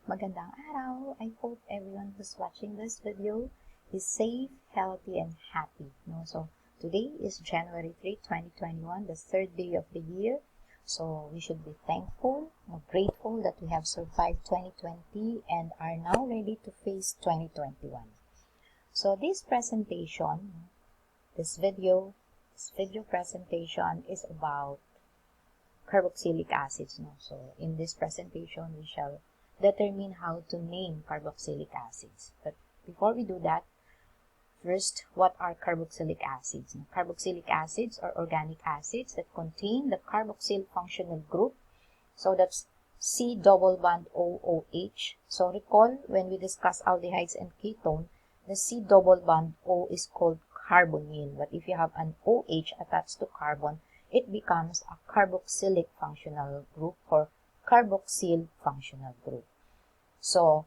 Magandang araw! I hope everyone who's watching this video is safe, healthy, and happy. So today is January 3, 2021, the third day of the year. So we should be thankful, grateful that we have survived 2020 and are now ready to face 2021. So this video presentation is about carboxylic acids. So in this presentation, we shall determine how to name carboxylic acids. But before we do that, first, what are carboxylic acids? Carboxylic acids are organic acids that contain the carboxyl functional group. So that's C double bond OOH. So recall when we discuss aldehydes and ketone, the C double bond O is called carbonyl. But if you have an OH attached to carbon, it becomes a carboxylic functional group or carboxyl functional group. So,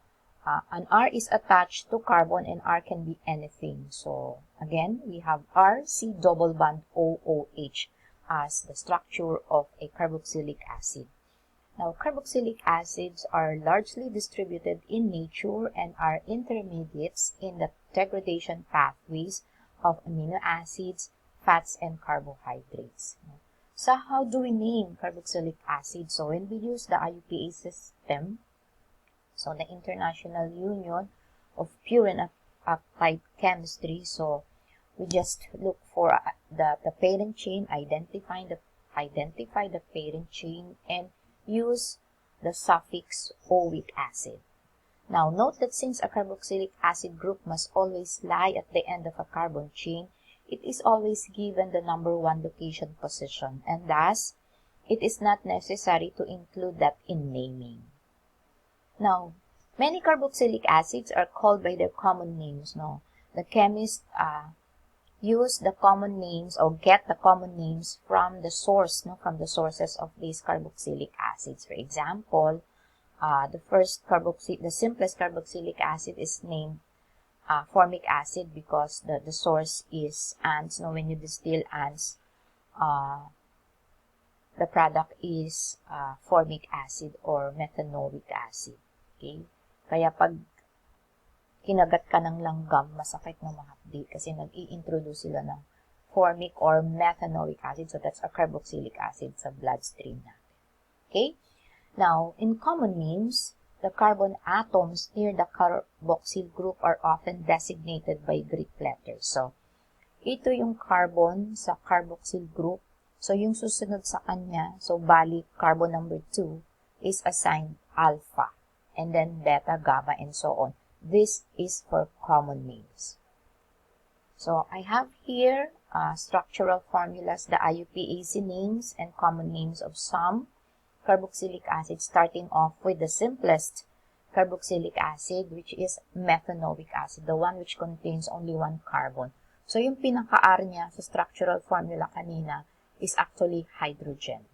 an R is attached to carbon and R can be anything. So, again, we have R, C double bond OOH as the structure of a carboxylic acid. Now, carboxylic acids are largely distributed in nature and are intermediates in the degradation pathways of amino acids, fats, and carbohydrates. So how do we name carboxylic acid? So when we use the IUPAC system, so the International Union of Pure and Applied Chemistry, so we just look for the parent chain, identify the parent chain, and use the suffix oic acid. Now note that since a carboxylic acid group must always lie at the end of a carbon chain, it is always given the number 1 location position, and thus it is not necessary to include that in naming. Now, many carboxylic acids are called by their common names. The chemists use the common names or get the common names from the source, from the sources of these carboxylic acids. For example, the simplest carboxylic acid is named formic acid because the source is ants. When you distill ants, the product is formic acid or methanoic acid. Okay? Kaya pag kinagat ka ng langgam, masakit na mahapdi kasi nag-i-introduce sila ng formic or methanoic acid. So that's a carboxylic acid sa bloodstream natin. Okay? Now, in common names, the carbon atoms near the carboxyl group are often designated by Greek letters. So, ito yung carbon sa carboxyl group. So, yung susunod sa kanya, so bali carbon number 2 is assigned alpha, and then beta, gamma, and so on. This is for common names. So, I have here structural formulas, the IUPAC names and common names of some carboxylic acid, starting off with the simplest carboxylic acid, which is methanoic acid, the one which contains only 1 carbon. So, yung pinaka-R niya sa structural formula kanina is actually hydrogen.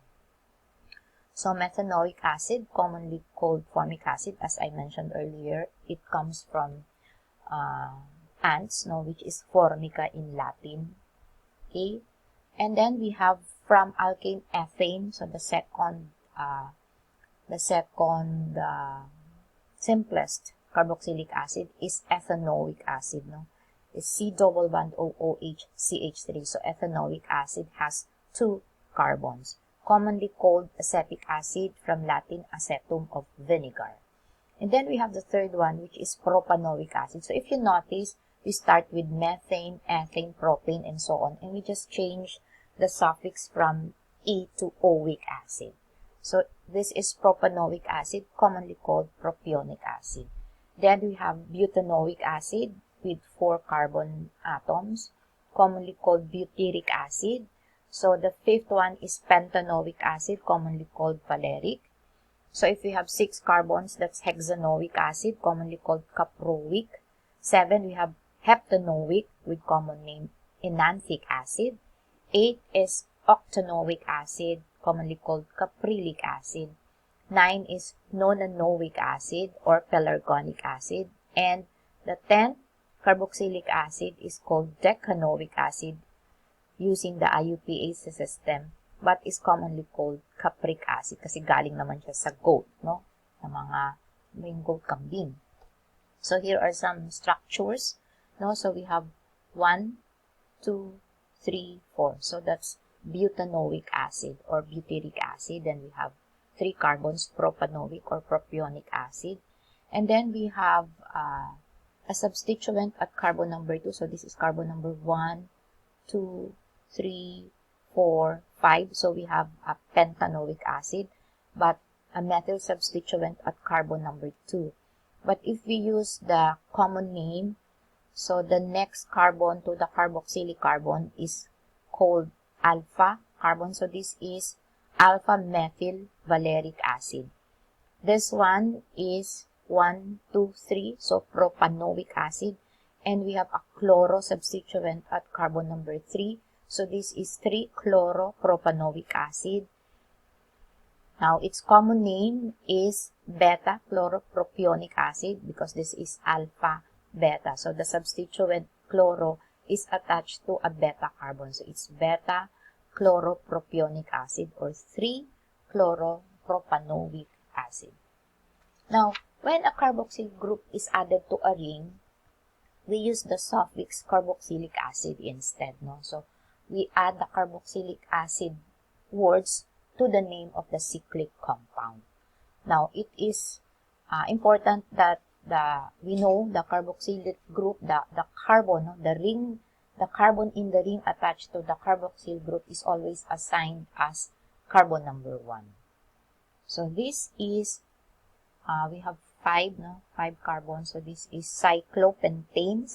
So, methanoic acid, commonly called formic acid, as I mentioned earlier, it comes from ants, which is formica in Latin. Okay? And then we have from alkane ethane, so the second simplest carboxylic acid is ethanoic acid. It's C double bond OOH CH3. So ethanoic acid has 2 carbons, commonly called acetic acid from Latin acetum of vinegar. And then we have the third one, which is propanoic acid. So if you notice, we start with methane, ethane, propane, and so on, and we just change the suffix from E to oic acid. So this is propanoic acid, commonly called propionic acid. Then we have butanoic acid with 4 carbon atoms, commonly called butyric acid. So the 5th one is pentanoic acid, commonly called valeric. So if we have 6 carbons, that's hexanoic acid, commonly called caproic. 7, we have heptanoic with common name enanthic acid. 8 is octanoic acid, commonly called caprylic acid. 9 is nonanoic acid or pelargonic acid. And the 10th carboxylic acid is called decanoic acid using the IUPAC system, but is commonly called capric acid kasi galing naman siya sa goat, ng mga mango kambing. So here are some structures. No, so we have 1, 2, 3, 4. So that's butanoic acid or butyric acid. Then we have 3 carbons, propanoic or propionic acid. And then we have a substituent at carbon number 2. So this is carbon number 1, 2, 3, 4, 5. So we have a pentanoic acid, but a methyl substituent at carbon number 2. But if we use the common name, so the next carbon to the carboxylic carbon is called alpha carbon. So this is alpha methyl valeric acid. This one is 1, 2, 3, so propanoic acid. And we have a chloro substituent at carbon number 3. So this is 3-chloropropanoic acid. Now, its common name is beta-chloropropionic acid because this is alpha-beta. So, the substituent chloro is attached to a beta carbon. So, it's beta-chloropropionic acid or 3-chloropropanoic acid. Now, when a carboxyl group is added to a ring, we use the suffix carboxylic acid instead. No? So, we add the carboxylic acid words to the name of the cyclic compound. Now, it is important that we know the carboxylic group, the carbon, no? the carbon in the ring attached to the carboxyl group is always assigned as carbon number 1. So, this is, we have 5 carbons. So, this is cyclopentane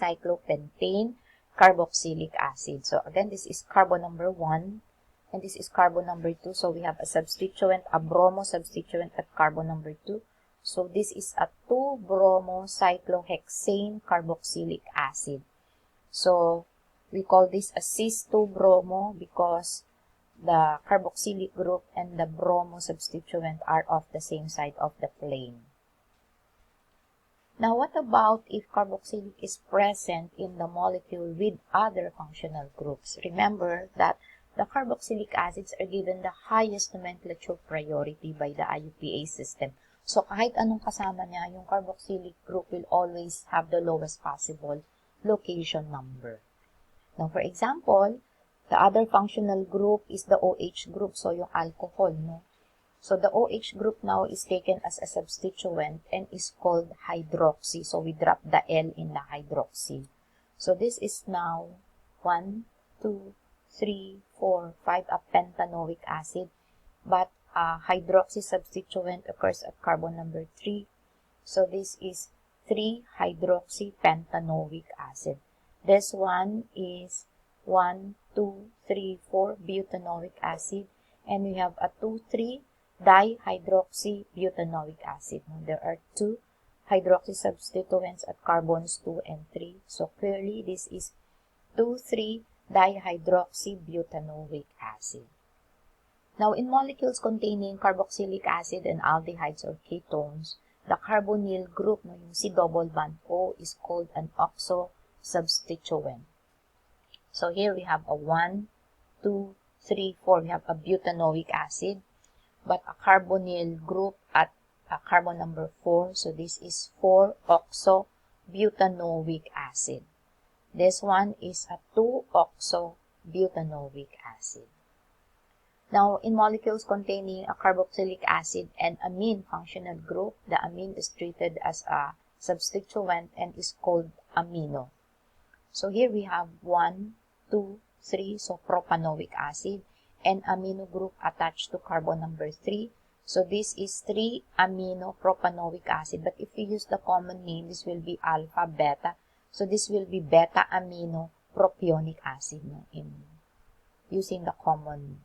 carboxylic acid. So, again, this is carbon number 1. And this is carbon number 2. So, we have a substituent, a bromo substituent at carbon number 2. So, this is a 2-bromocyclohexane carboxylic acid. So, we call this a cis-2-bromo because the carboxylic group and the bromo substituent are of the same side of the plane. Now, what about if carboxylic is present in the molecule with other functional groups? Remember that the carboxylic acids are given the highest nomenclature priority by the IUPAC system. So, kahit anong kasama niya, yung carboxylic group will always have the lowest possible location number. Now, for example, the other functional group is the OH group, so yung alcohol, no? So, the OH group now is taken as a substituent and is called hydroxy. So, we drop the L in the hydroxy. So, this is now 1, 2, 3, 4, 5, a pentanoic acid. But hydroxy substituent occurs at carbon number 3. So, this is 3-hydroxy pentanoic acid. This one is 1, 2, 3, 4 butanoic acid. And we have a 2,3-dihydroxy butanoic acid. Now, there are 2 hydroxy substituents at carbons 2 and 3. So, clearly, this is 2,3-dihydroxy butanoic acid. Now, in molecules containing carboxylic acid and aldehydes or ketones, the carbonyl group, no, yung C double bond O, is called an oxo substituent. So, here we have a 1, 2, 3, 4. We have a butanoic acid, but a carbonyl group at a carbon number 4. So, this is 4-oxo-butanoic acid. This one is a 2-oxo-butanoic acid. Now, in molecules containing a carboxylic acid and amine functional group, the amine is treated as a substituent and is called amino. So, here we have 1, 2, 3, so propanoic acid, and amino group attached to carbon number 3. So, this is 3-amino-propanoic acid. But if we use the common name, this will be alpha-beta. So, this will be beta-amino-propionic acid, no, in using the common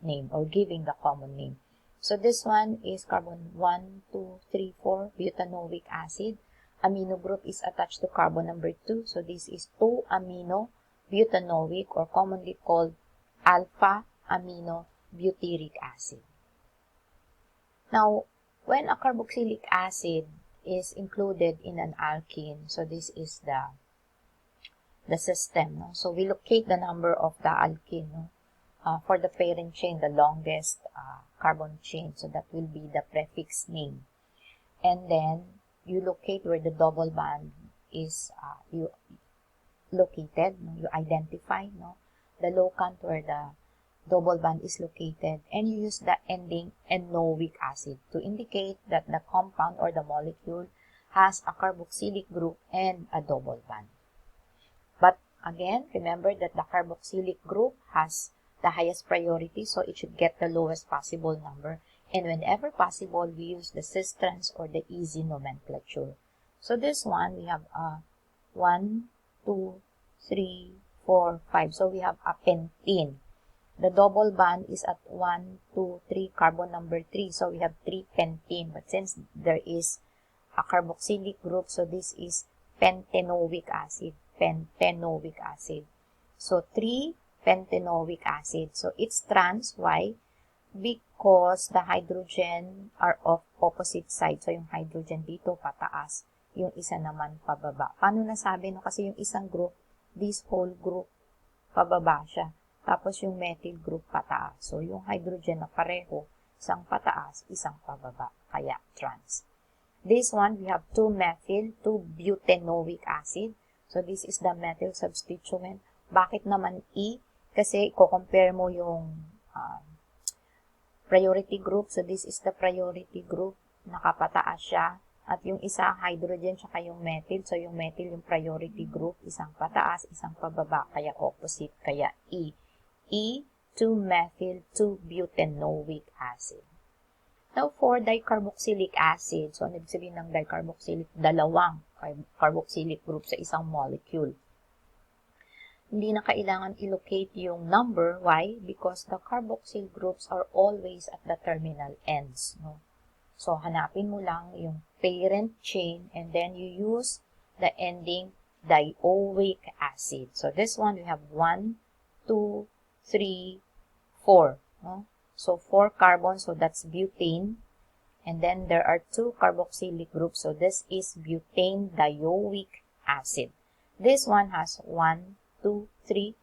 name or giving the common name. So, this one is carbon 1, 2, 3, 4 butanoic acid. Amino group is attached to carbon number 2. So, this is 2-amino-butanoic or commonly called alpha-amino-butyric acid. Now, when a carboxylic acid is included in an alkene, so this is the system. No? So, we locate the number of the alkene, no? For the parent chain, the longest carbon chain. So, that will be the prefix name. And then, you locate where the double bond is you located, no? You identify, no, the locant where the double bond is located, and you use the ending enoic acid to indicate that the compound or the molecule has a carboxylic group and a double bond. But again, remember that the carboxylic group has the highest priority, so it should get the lowest possible number. And whenever possible, we use the cis trans or the easy nomenclature. So this one, we have 1, 2, 3, 4, 5. So we have a pentene. The double bond is at 1, 2, 3, carbon number 3. So we have 3 pentene. But since there is a carboxylic group, so this is pentenoic acid. Pentenoic acid. So 3 pentenoic acid. So it's trans. Why? Because the hydrogen are of opposite side. So yung hydrogen dito pataas, yung isa naman pababa. Paano nasabi? No? Kasi yung isang group, this whole group, pababa siya. Tapos yung methyl group pataas. So yung hydrogen na pareho, isang pataas, isang pababa. Kaya trans. This one, we have 2-methyl, 2-butanoic acid. So this is the methyl substituent. Bakit naman E? Kasi i-compare mo yung priority group. So this is the priority group. Nakapataas siya. At yung isa, hydrogen, tsaka yung methyl. So yung methyl, yung priority group, isang pataas, isang pababa. Kaya opposite. Kaya E. E, 2-methyl, 2-butanoic acid. Now, for dicarboxylic acid, so ano ibig sabihin ng dicarboxylic? Dalawang carboxylic group sa isang molecule. Hindi na kailangan i-locate yung number. Why? Because the carboxyl groups are always at the terminal ends. No? So, hanapin mo lang yung parent chain and then you use the ending dioic acid. So, this one, we have 1, 2, 3, 4. No? So, 4 carbons, so that's butane. And then, there are 2 carboxylic groups. So, this is butane dioic acid. This one has 1, 2, 3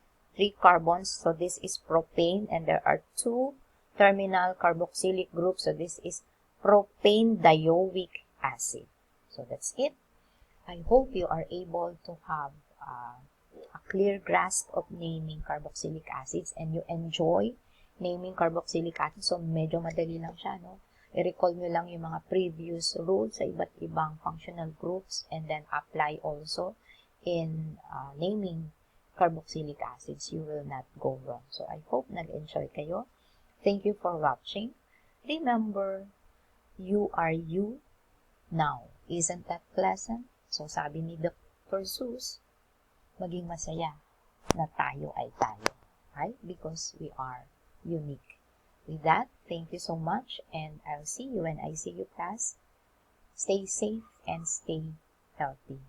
carbons. So, this is propane. And there are 2 terminal carboxylic groups. So, this is propane dioic acid. So, that's it. I hope you are able to have a clear grasp of naming carboxylic acids and you enjoy naming carboxylic acid. So, medyo madali lang siya, no? I-recall nyo lang yung mga previous rules sa iba't ibang functional groups and then apply also in naming carboxylic acids. You will not go wrong. So, I hope nag-enjoy kayo. Thank you for watching. Remember, you are you now. Isn't that pleasant? So, sabi ni Dr. Seuss, maging masaya na tayo ay tayo. Right? Because we are unique. With that, thank you so much and I'll see you when I see you class. Stay safe and stay healthy.